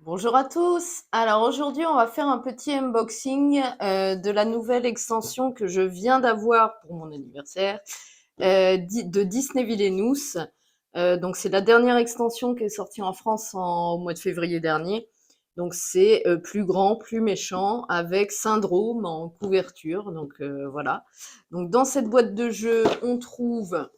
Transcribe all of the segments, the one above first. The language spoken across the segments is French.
Bonjour à tous. Alors aujourd'hui, on va faire un petit unboxing de la nouvelle extension que je viens d'avoir pour mon anniversaire de Disney Villainous. Donc c'est la dernière extension qui est sortie en France au mois de février dernier. Donc c'est plus grand, plus méchant, avec Syndrome en couverture. Donc voilà. Donc dans cette boîte de jeu, on trouve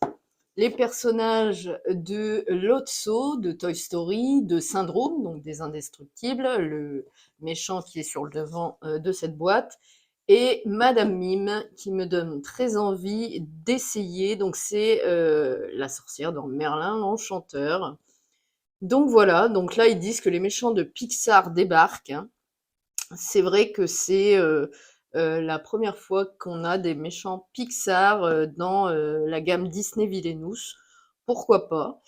les personnages de Lotso, de Toy Story, de Syndrome, donc des Indestructibles, le méchant qui est sur le devant de cette boîte, et Madame Mime, qui me donne très envie d'essayer. Donc c'est la sorcière dans Merlin l'Enchanteur. Donc voilà, donc là ils disent que les méchants de Pixar débarquent, hein. C'est vrai que c'est la première fois qu'on a des méchants Pixar dans la gamme Disney Villainous. Pourquoi pas?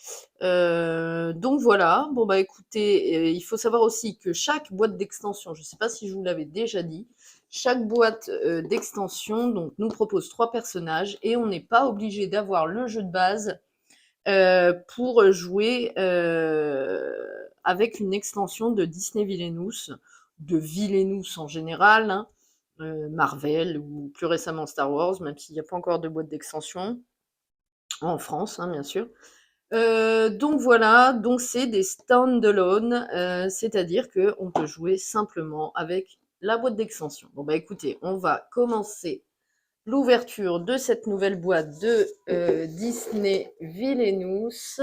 Donc voilà. Bon bah écoutez, il faut savoir aussi que chaque boîte d'extension, je ne sais pas si je vous l'avais déjà dit, chaque boîte d'extension donc nous propose 3 personnages et on n'est pas obligé d'avoir le jeu de base pour jouer avec une extension de Disney Villainous, de Villainous en général, hein, Marvel ou plus récemment Star Wars, même s'il n'y a pas encore de boîte d'extension, en France, hein, bien sûr. Donc voilà, donc c'est des stand-alone, c'est-à-dire qu'on peut jouer simplement avec la boîte d'extension. Bon bah écoutez, on va commencer l'ouverture de cette nouvelle boîte de Disney Villainous.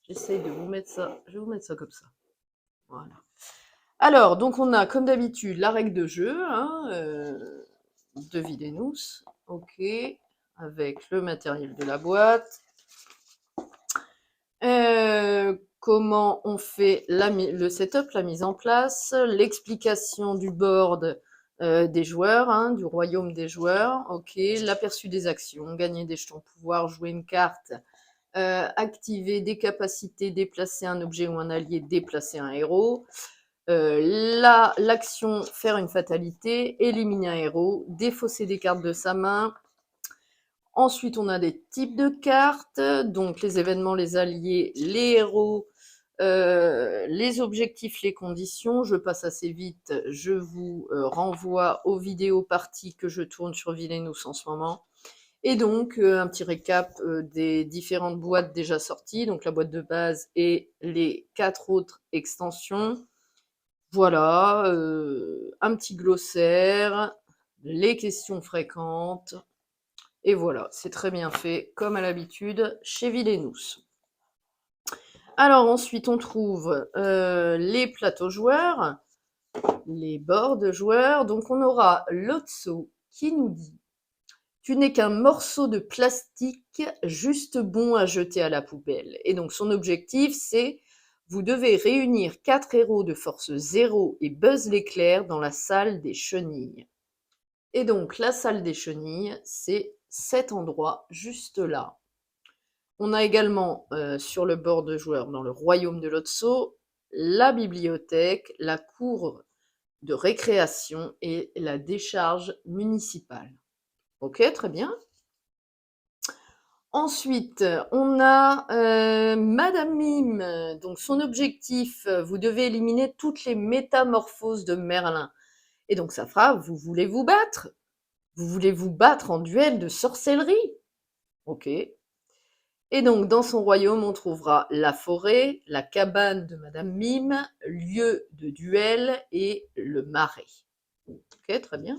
J'essaye de vous mettre ça, je vais vous mettre ça comme ça. Voilà. Alors, donc on a comme d'habitude la règle de jeu hein, de Villainous, ok, avec le matériel de la boîte. Comment on fait le setup, la mise en place, l'explication du board des joueurs, hein, du royaume des joueurs, ok, l'aperçu des actions, gagner des jetons pouvoir, jouer une carte, activer des capacités, déplacer un objet ou un allié, déplacer un héros. L'action, faire une fatalité, éliminer un héros, défausser des cartes de sa main. Ensuite, on a des types de cartes, donc les événements, les alliés, les héros, les objectifs, les conditions. Je passe assez vite, je vous renvoie aux vidéos parties que je tourne sur Villainous en ce moment. Et donc, un petit récap des différentes boîtes déjà sorties, donc la boîte de base et les 4 autres extensions. Voilà, un petit glossaire, les questions fréquentes, et voilà, c'est très bien fait, comme à l'habitude, chez Villainous. Alors ensuite, on trouve les plateaux joueurs, les boards joueurs. Donc on aura Lotso qui nous dit « Tu n'es qu'un morceau de plastique juste bon à jeter à la poubelle ». Et donc son objectif, c'est « Vous devez réunir 4 héros de force 0 et Buzz l'éclair dans la salle des chenilles ». Et donc la salle des chenilles, c'est cet endroit juste là. On a également sur le bord de joueurs dans le royaume de Lotso, la bibliothèque, la cour de récréation et la décharge municipale. Ok, très bien. Ensuite, on a Madame Mime. Donc son objectif, vous devez éliminer toutes les métamorphoses de Merlin. Et donc ça fera, vous voulez vous battre? Vous voulez vous battre en duel de sorcellerie? Ok. Et donc, dans son royaume, on trouvera la forêt, la cabane de Madame Mime, lieu de duel et le marais. Ok, très bien.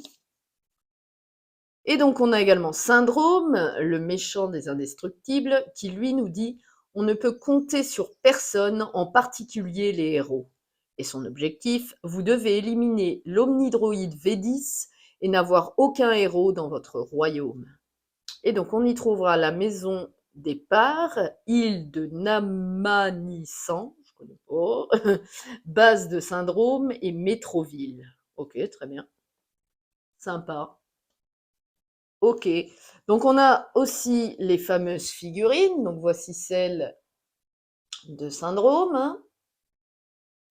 Et donc, on a également Syndrome, le méchant des Indestructibles, qui lui nous dit « On ne peut compter sur personne, en particulier les héros. » Et son objectif, vous devez éliminer l'omnidroïde V10 et n'avoir aucun héros dans votre royaume. Et donc, on y trouvera la maison départ, île de Namanissan, je connais pas, base de Syndrome et Métroville. Ok, très bien. Sympa. Ok. Donc, on a aussi les fameuses figurines. Donc, voici celle de Syndrome. Hein.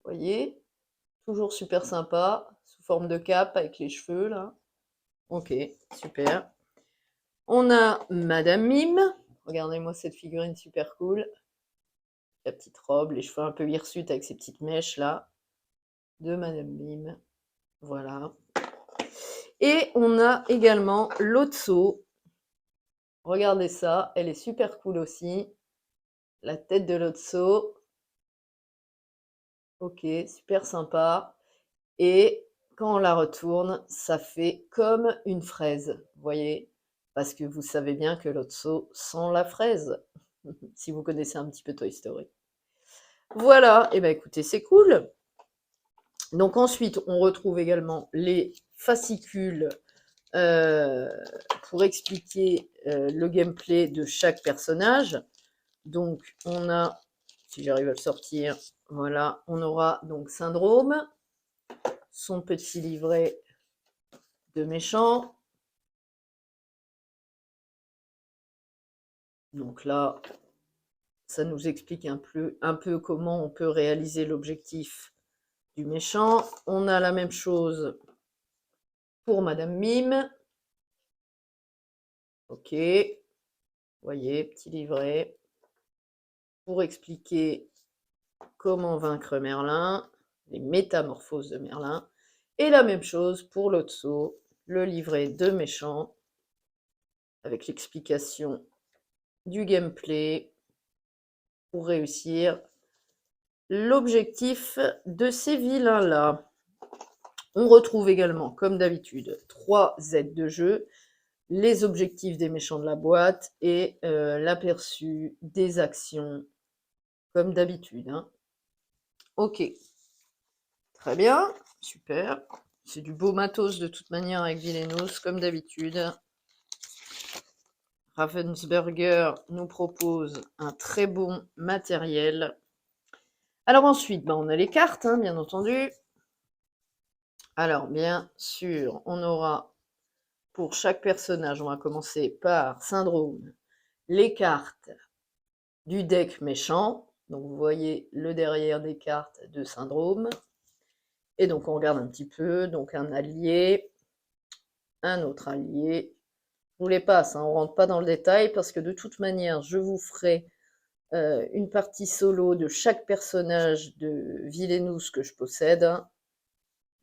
Vous voyez, toujours super sympa, sous forme de cape avec les cheveux, là. Ok, super. On a Madame Mime. Regardez-moi cette figurine super cool. La petite robe, les cheveux un peu hirsutes avec ses petites mèches là. de Madame Mime. Voilà. Et on a également Lotso. Regardez ça, elle est super cool aussi. La tête de Lotso. Ok, super sympa. Et quand on la retourne, ça fait comme une fraise, vous voyez? Parce que vous savez bien que Lotso sent la fraise, si vous connaissez un petit peu Toy Story. Voilà, et ben écoutez, c'est cool. Donc ensuite, on retrouve également les fascicules pour expliquer le gameplay de chaque personnage. Donc on a, si j'arrive à le sortir, voilà, on aura donc Syndrome, son petit livret de méchant. Donc là, ça nous explique un peu comment on peut réaliser l'objectif du méchant. On a la même chose pour Madame Mime. Ok, voyez, petit livret pour expliquer comment vaincre Merlin, les métamorphoses de Merlin. Et la même chose pour Lotso, le livret de méchant, avec l'explication du gameplay pour réussir l'objectif de ces vilains-là. On retrouve également, comme d'habitude, 3 aides de jeu, les objectifs des méchants de la boîte et l'aperçu des actions, comme d'habitude. Hein. Ok, très bien, super. C'est du beau matos de toute manière avec Vilenos, comme d'habitude. Ravensburger nous propose un très bon matériel. Alors ensuite, on a les cartes, hein, bien entendu. Alors, bien sûr, on aura pour chaque personnage, on va commencer par Syndrome, les cartes du deck méchant. Donc, vous voyez le derrière des cartes de Syndrome. Et donc, on regarde un petit peu. Donc, un allié, un autre allié. Je vous les passe, hein, on ne rentre pas dans le détail parce que de toute manière, je vous ferai une partie solo de chaque personnage de Villainous que je possède.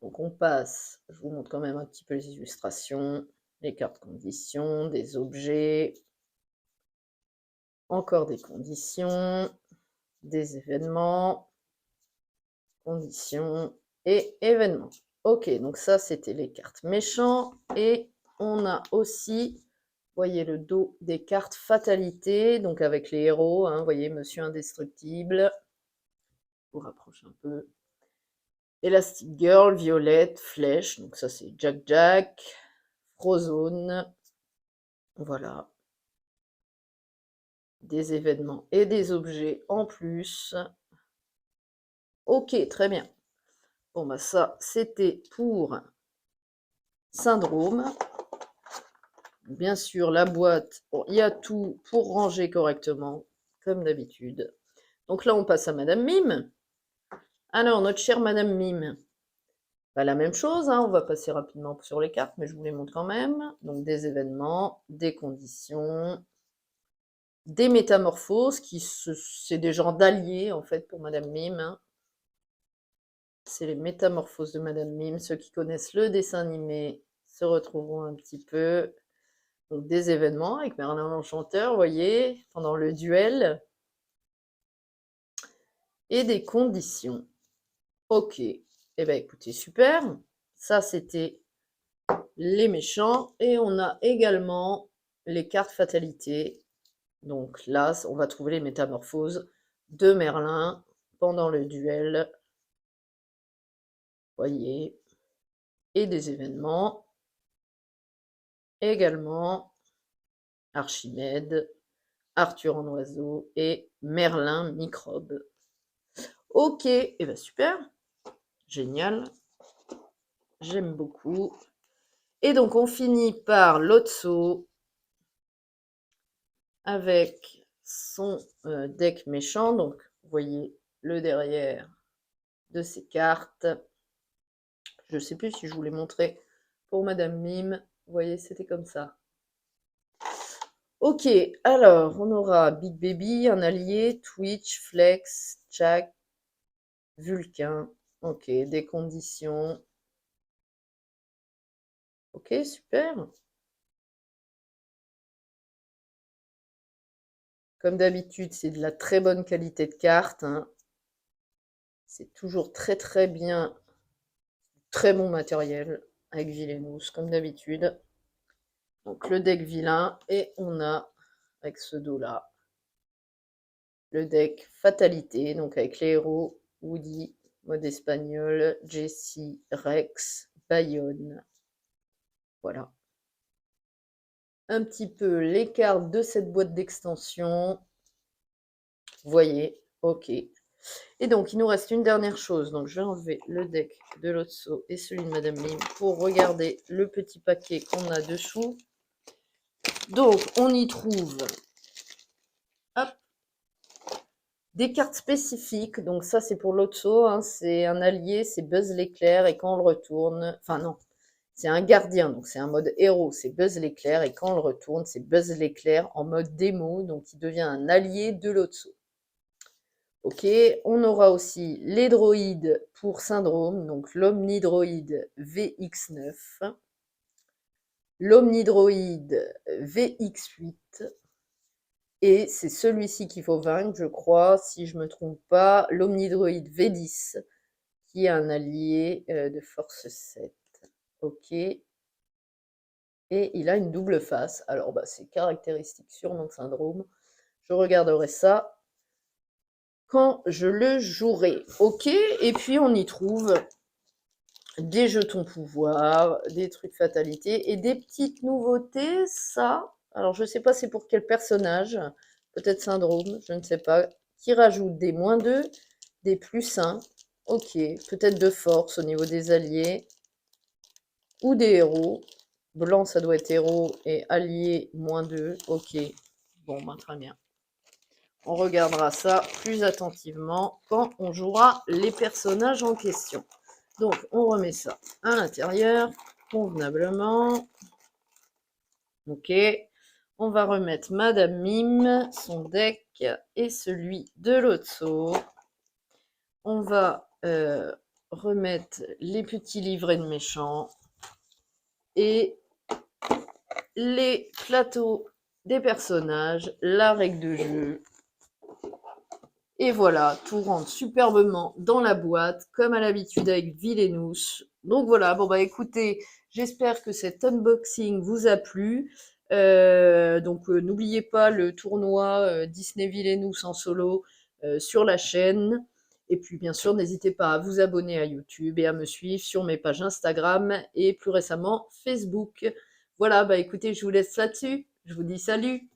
Donc on passe, je vous montre quand même un petit peu les illustrations, les cartes conditions, des objets, encore des conditions, des événements, conditions et événements. Ok, donc ça c'était les cartes méchants et on a aussi, voyez le dos des cartes fatalité, donc avec les héros, hein, voyez Monsieur Indestructible, je vous rapproche un peu. Elastic Girl, Violette, Flèche, donc ça c'est Jack Jack, Frozone, voilà. Des événements et des objets en plus. Ok, très bien. Bon, bah ça, c'était pour Syndrome. Bien sûr, la boîte, bon, il y a tout pour ranger correctement, comme d'habitude. Donc là, on passe à Madame Mime. Alors, notre chère Madame Mime, bah, la même chose, hein, on va passer rapidement sur les cartes, mais je vous les montre quand même. Donc, des événements, des conditions, des métamorphoses, c'est des genres d'alliés, en fait, pour Madame Mime. Hein. C'est les métamorphoses de Madame Mime. Ceux qui connaissent le dessin animé se retrouveront un petit peu. Donc, des événements avec Merlin l'Enchanteur, vous voyez, pendant le duel. Et des conditions. Ok. Eh bien, écoutez, super. Ça, c'était les méchants. Et on a également les cartes fatalité. Donc là, on va trouver les métamorphoses de Merlin pendant le duel. Voyez. Et des événements. Également Archimède, Arthur en oiseau et Merlin microbe. Ok, et bien super, génial, j'aime beaucoup. Et donc on finit par Lotso avec son deck méchant. Donc vous voyez le derrière de ses cartes. Je ne sais plus si je vous l'ai montré pour Madame Mime. Vous voyez, c'était comme ça. Ok, alors on aura Big Baby, un allié, Twitch, Flex, Jack, Vulcain, Ok, des conditions. Ok, super. Comme d'habitude, c'est de la très bonne qualité de carte, hein. C'est toujours très très bien, très bon matériel avec Villainous, comme d'habitude. Donc le deck vilain, et on a, avec ce dos-là, le deck Fatalité, donc avec les héros Woody, mode espagnol, Jessie, Rex, Bayonne. Voilà. Un petit peu les cartes de cette boîte d'extension. Vous voyez, ok. Et donc, il nous reste une dernière chose. Donc, je vais enlever le deck de Lotso et celui de Madame Mime pour regarder le petit paquet qu'on a dessous. Donc, on y trouve hop, des cartes spécifiques. Donc, ça, c'est pour Lotso, hein. C'est un allié, c'est Buzz l'éclair. Et quand on le retourne... Enfin, non. C'est un gardien, donc c'est un mode héros, c'est Buzz l'éclair. Et quand on le retourne, c'est Buzz l'éclair en mode démo. Donc, il devient un allié de Lotso. Ok, on aura aussi les droïdes pour syndrome, donc l'omnidroïde VX9, l'omnidroïde VX8, et c'est celui-ci qu'il faut vaincre, je crois, si je ne me trompe pas, l'omnidroïde V10, qui est un allié de force 7. Ok, et il a une double face. Alors, bah, c'est caractéristique sûrement de syndrome. Je regarderai ça quand je le jouerai. Ok, et puis on y trouve des jetons pouvoir, des trucs fatalité et des petites nouveautés, ça. Alors je sais pas c'est pour quel personnage, peut-être syndrome, je ne sais pas, qui rajoute des -2, des +1, ok, peut-être de force au niveau des alliés, ou des héros. Blanc ça doit être héros et allié -2, ok, bon ben très bien. On regardera ça plus attentivement quand on jouera les personnages en question. Donc, on remet ça à l'intérieur, convenablement. Ok. On va remettre Madame Mime, son deck et celui de Lotso. On va remettre les petits livrets de méchants et les plateaux des personnages, la règle de jeu. Et voilà, tout rentre superbement dans la boîte, comme à l'habitude avec Villainous. Donc voilà, bon bah écoutez, j'espère que cet unboxing vous a plu. N'oubliez pas le tournoi Disney Villainous en solo sur la chaîne. Et puis bien sûr, n'hésitez pas à vous abonner à YouTube et à me suivre sur mes pages Instagram et plus récemment Facebook. Voilà, bah écoutez, je vous laisse là-dessus. Je vous dis salut!